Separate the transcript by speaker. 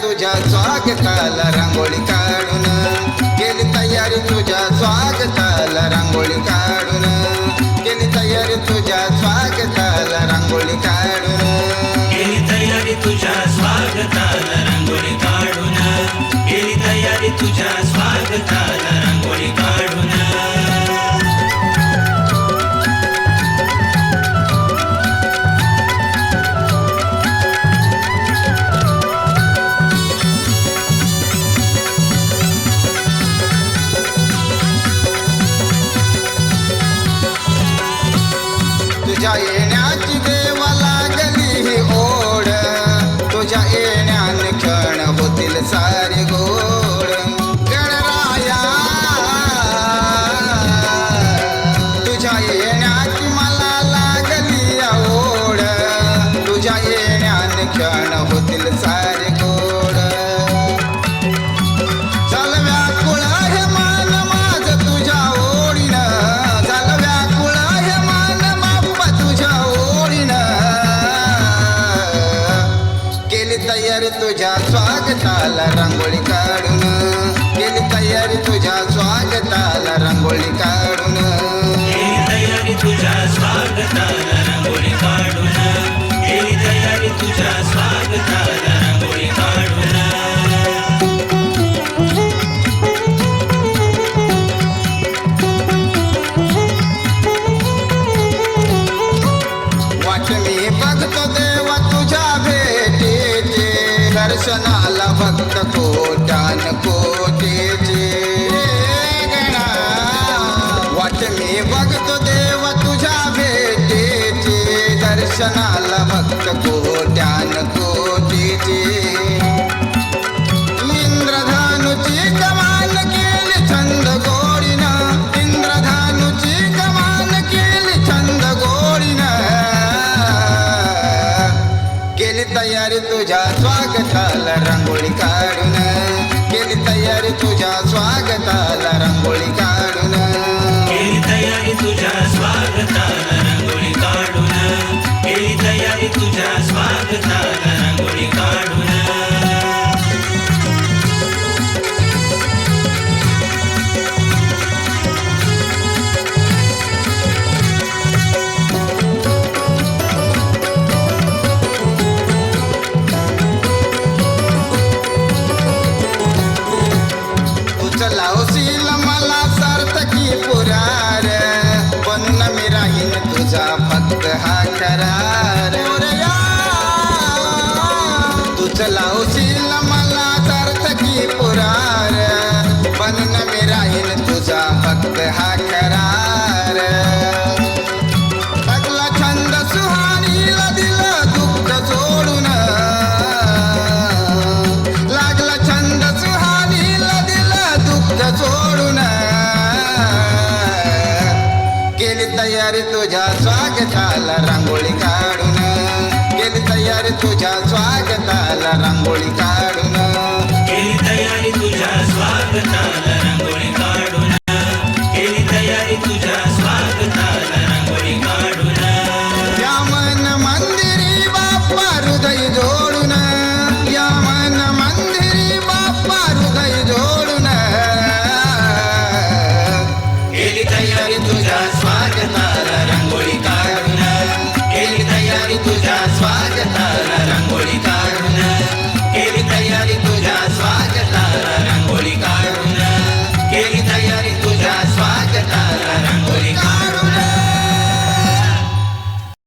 Speaker 1: तुझ्या स्वागताला रांगोळी काढून केली तयारी तुझ्या स्वागताला रांगोळी काढून केली तयारी तुझ्या स्वागताला रांगोळी काढून
Speaker 2: केली तयारी तुझ्या स्वागताला रांगोळी काढून केली तयारी तुझ्या स्वागताला रांगोळी काढून
Speaker 1: तुझ्या येण्याची देवा लागली ही ओढ तुझ्या येण्याने क्षण होतील सारे गोड गणराया तुझ्या येण्याची मला लागली ओढ तुझ्या येण्याने क्षण होतील सारे गोड चल व्याकुळ हे मान माझ तुझ्या ओढीनं चल व्याकुळ हे मान बाप्पा तुझ्या ओढीनं केली तयारी तुझ्या स्वागताला रांगोळी काढून केली तयारी तुझ्या स्वागताला रांगोळी काढून
Speaker 2: केली तयारी तुझ्या स्वागताला रांगोळी काढून केली तयारी तुझ्या स्वागताला रांगोळी काढून
Speaker 1: वाट मी बघतो देवा तुझ्या भेटीचे दर्शनाला भक्त कोट्यान कोटीचे गणा वाट मी बघतो देवा तुझ्या भेटीचे दर्शनाला भक्त कोट्यान कोटीचे इंद्रधनुची कमान केली छंद गोडीनं इंद्रधनुची कमान केली छंद गोडीनं केली तयारी तुझ्या स्वागताला रांगोळी काढून केली तयारी तुझ्या स्वागताला रांगोळी काढून
Speaker 2: केली तयारी तुझ्या स्वागताला रांगोळी काढून केली तयारी तुझ्या स्वागताला रांगोळी काढून
Speaker 1: लावशील मला सार्थकी पुरार बनून मी राहीन तुझा फक्त हा करार तुझ लावशील मला सार्थकी पुरार बनून मी राहीन तुझा फक्त हा करार लागला छंद सुहानीला दिलं दुःख सोडून लागला छंद सुहानीला दिलं दुःख सोडून केली तयारी तुझ्या स्वागताला रांगोळी काढून केली तयारी तुझ्या स्वागताला रांगोळी काढून
Speaker 2: केली तयारी तुझ्या स्वागताला